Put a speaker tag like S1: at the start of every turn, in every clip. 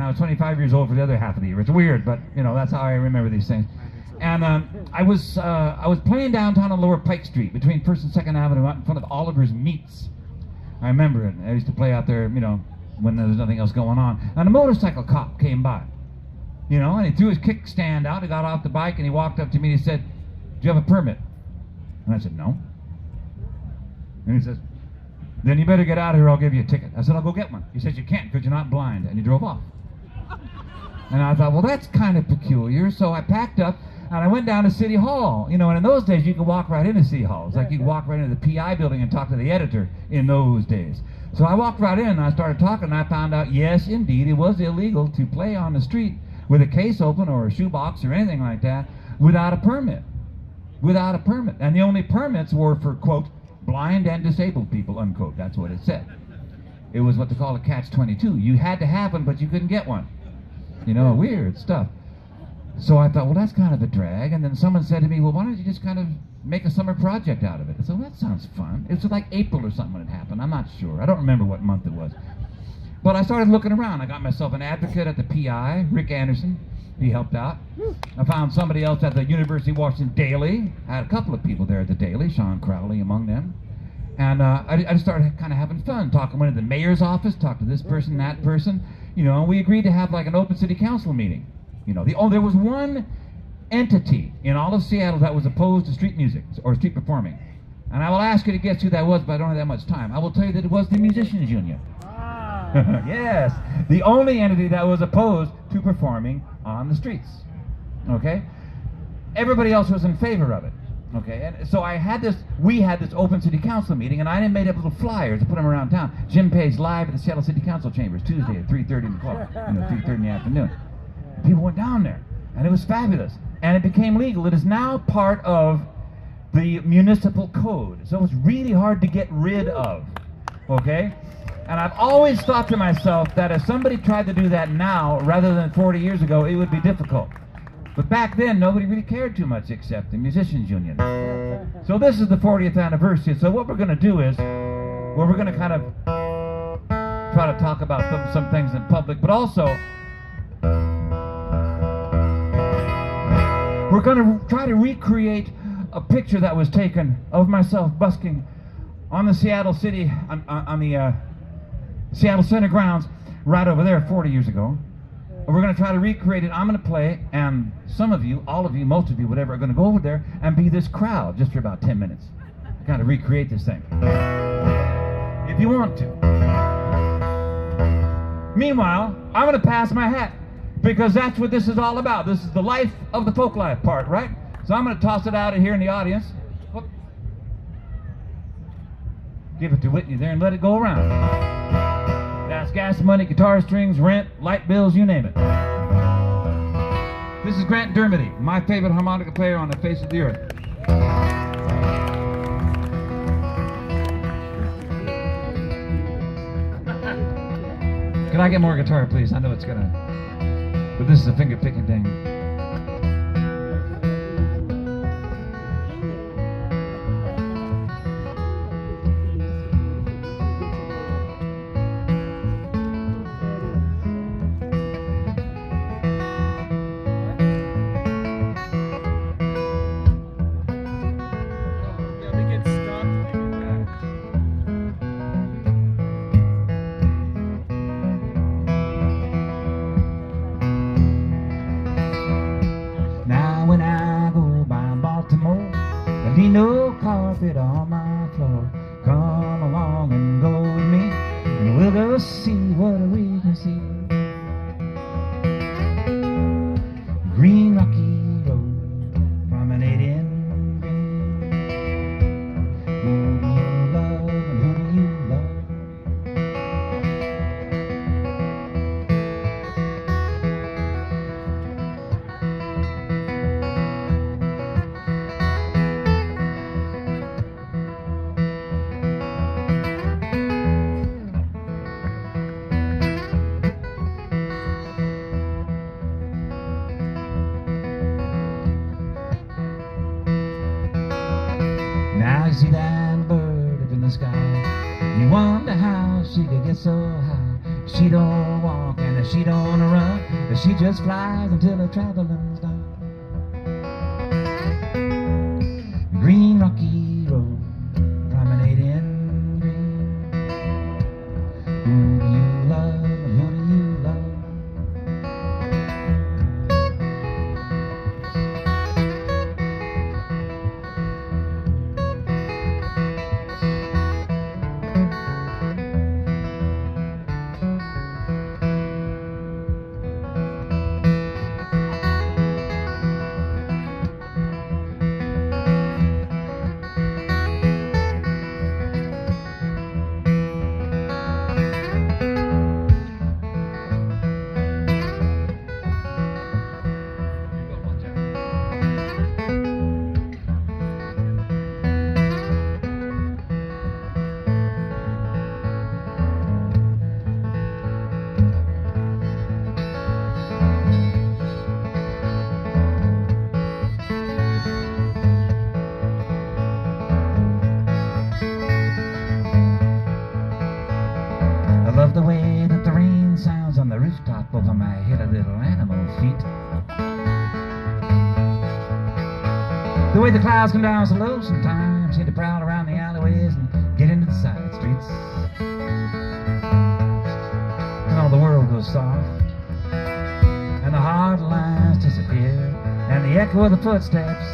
S1: was 25 years old for the other half of the year. It's weird, but you know, that's how I remember these things. And I was playing downtown on Lower Pike Street between 1st and 2nd Avenue, out in front of Oliver's Meats. I remember it. I used to play out there, you know, when there was nothing else going on. And a motorcycle cop came by, you know, and he threw his kickstand out. He got off the bike and he walked up to me and he said, "Do you have a permit?" And I said, "No." And he says, "Then you better get out of here, I'll give you a ticket." I said, "I'll go get one." He said, "You can't because you're not blind." And he drove off. And I thought, well, that's kind of peculiar. So I packed up and I went down to City Hall. You know, and in those days you could walk right into City Hall. It's like you could walk right into the PI building and talk to the editor in those days. So I walked right in and I started talking and I found out, yes, indeed, it was illegal to play on the street with a case open or a shoebox or anything like that without a permit. Without a permit. And the only permits were for, quote, blind and disabled people, unquote. That's what it said. It was what they call a catch-22. You had to have one, but you couldn't get one. You know, weird stuff. So I thought, well, that's kind of a drag. And then someone said to me, well, why don't you just kind of make a summer project out of it? I said, well, that sounds fun. It was like April or something when it happened. I'm not sure. I don't remember what month it was. But I started looking around. I got myself an advocate at the PI, Rick Anderson. He helped out. I found somebody else at the University of Washington Daily. I had a couple of people there at the Daily, Sean Crowley among them. And I just started kind of having fun, talking. Went to the mayor's office, talked to this person, that person. You know, and we agreed to have like an open city council meeting. You know, there was one entity in all of Seattle that was opposed to street music or street performing. And I will ask you to guess who that was, but I don't have that much time. I will tell you that it was the Musicians Union. Yes, the only entity that was opposed to performing on the streets. Okay? Everybody else was in favor of it. Okay, and so we had this open city council meeting, and I made up little flyers to put them around town. Jim Page live at the Seattle City Council chambers, Tuesday at 3:30 in the clock, 3:30 in the afternoon. People went down there, and it was fabulous. And it became legal. It is now part of the municipal code, so it's really hard to get rid of. Okay? And I've always thought to myself that if somebody tried to do that now, rather than 40 years ago, it would be difficult. But back then, nobody really cared too much except the Musicians Union. So this is the 40th anniversary. So what we're going to do is, well, we're going to kind of try to talk about some things in public, but also we're going to try to recreate a picture that was taken of myself busking on the Seattle City, on the Seattle Center grounds right over there 40 years ago. We're going to try to recreate it. I'm going to play, and some of you, all of you, most of you, whatever, are going to go over there and be this crowd just for about 10 minutes. Kind of recreate this thing. If you want to. Meanwhile, I'm going to pass my hat, because that's what this is all about. This is the life of the folk life part, right? So I'm going to toss it out of here in the audience. Whoop. Give it to Whitney there and let it go around. That's gas money, guitar strings, rent, light bills, you name it. This is Grant Dermody, my favorite harmonica player on the face of the earth. Can I get more guitar, please? I know it's gonna... But this is a finger-picking thing. No carpet on my floor. Come along and go with me, and we'll go see what we can see. Green rocky road, promenading green. Who do you love and who do you love? Now you see that bird up in the sky. You wonder how she could get so high. She don't walk and She don't wanna run, she just flies until her traveling's done. Green rocky road, promenading green. Who do you love and who do you love? I love the way that the rain sounds on the rooftop over my head of little animal feet. The way the clouds come down so low sometimes, seem to prowl around the alleyways and get into the side streets. And all the world goes soft, and the hard lines disappear, and the echo of the footsteps,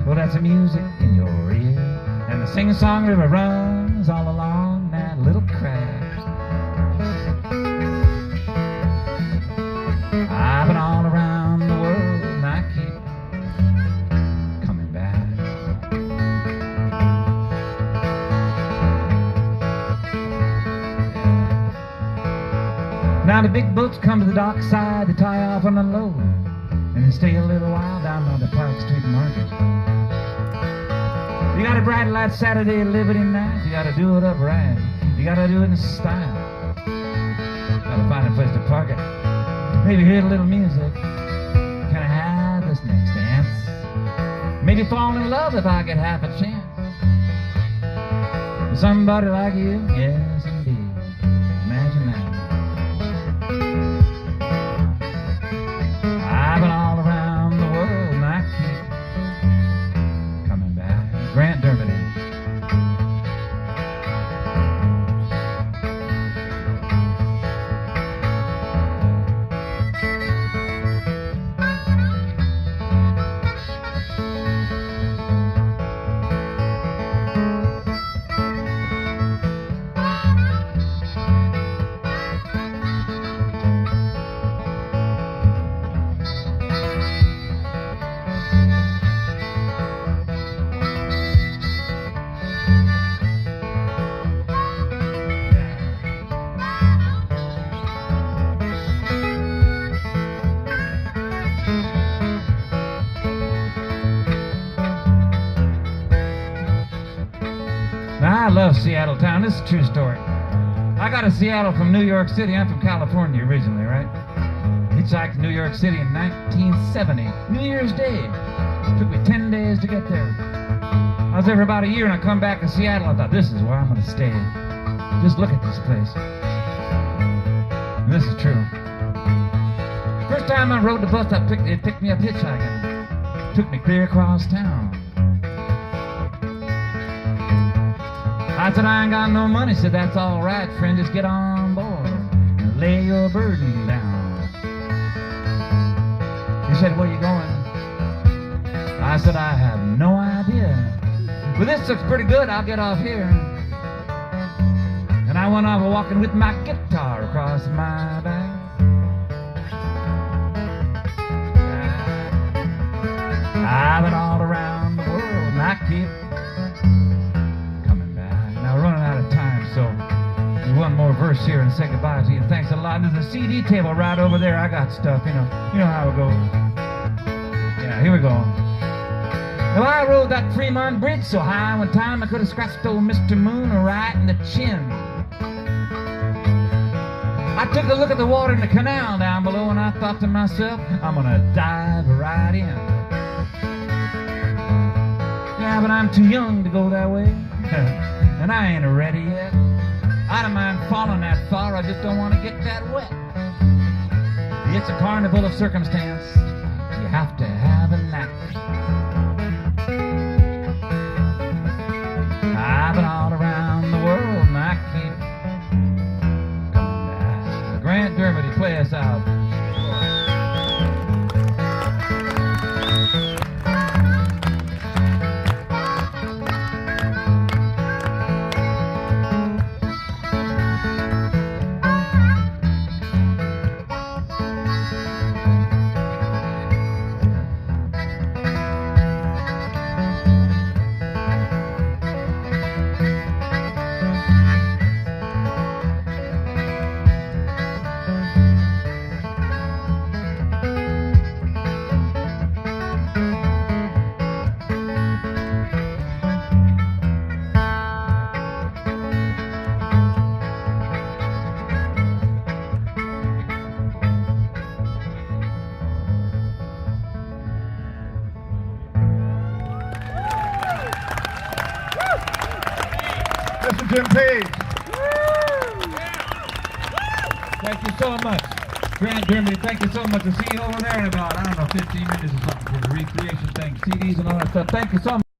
S1: well, that's the music in your ear. And the sing-song river runs all along that little crack. I've been all around the world and I keep coming back. Now the big boats come to the dock side, they tie off and unload, and they stay a little while down on the Pike St market. You gotta bright light Saturday, Liberty night, you gotta do it upright, you gotta do it in style. Gotta find a place to park it. Maybe hear a little music. Can I have this next dance? Maybe fall in love if I get half a chance. With somebody like you, yes indeed. Imagine that. I've been all around the world and I keep coming back. Grant Dermody. Now, I love Seattle town. This is a true story. I got to Seattle from New York City. I'm from California originally, right? Hitchhiked to New York City in 1970, New Year's Day. Took me 10 days to get there. I was there for about a year, and I come back to Seattle. I thought, this is where I'm going to stay. Just look at this place. And this is true. First time I rode the bus, it picked me up hitchhiking. Took me clear across town. I said, I ain't got no money. Said, that's all right, friend, just get on board and lay your burden down. He said, where you going? I said, I have no idea. But this looks pretty good, I'll get off here. And I went off walking with my guitar across my back. I've been all around the world and I keep we're running out of time, so there's one more verse here and say goodbye to you. Thanks a lot. There's a CD table right over there. I got stuff, you know how it goes. Yeah, here we go. Well, I rode that Fremont Bridge so high one time I could have scratched old Mr. Moon right in the chin. I took a look at the water in the canal down below and I thought to myself, I'm gonna dive right in. Yeah, but I'm too young to go that way. And I ain't ready yet. I don't mind falling that far, I just don't want to get that wet. It's a carnival of circumstance. You have to have a knack. I've been all around the world and I keep coming back. Grant Dermody, play us out.
S2: Mr. Jim Page.
S1: Thank you so much. Grant Dermody, thank you so much. I'll see you over there in about, I don't know, 15 minutes or something for the recreation thing, CDs and all that stuff. Thank you so much.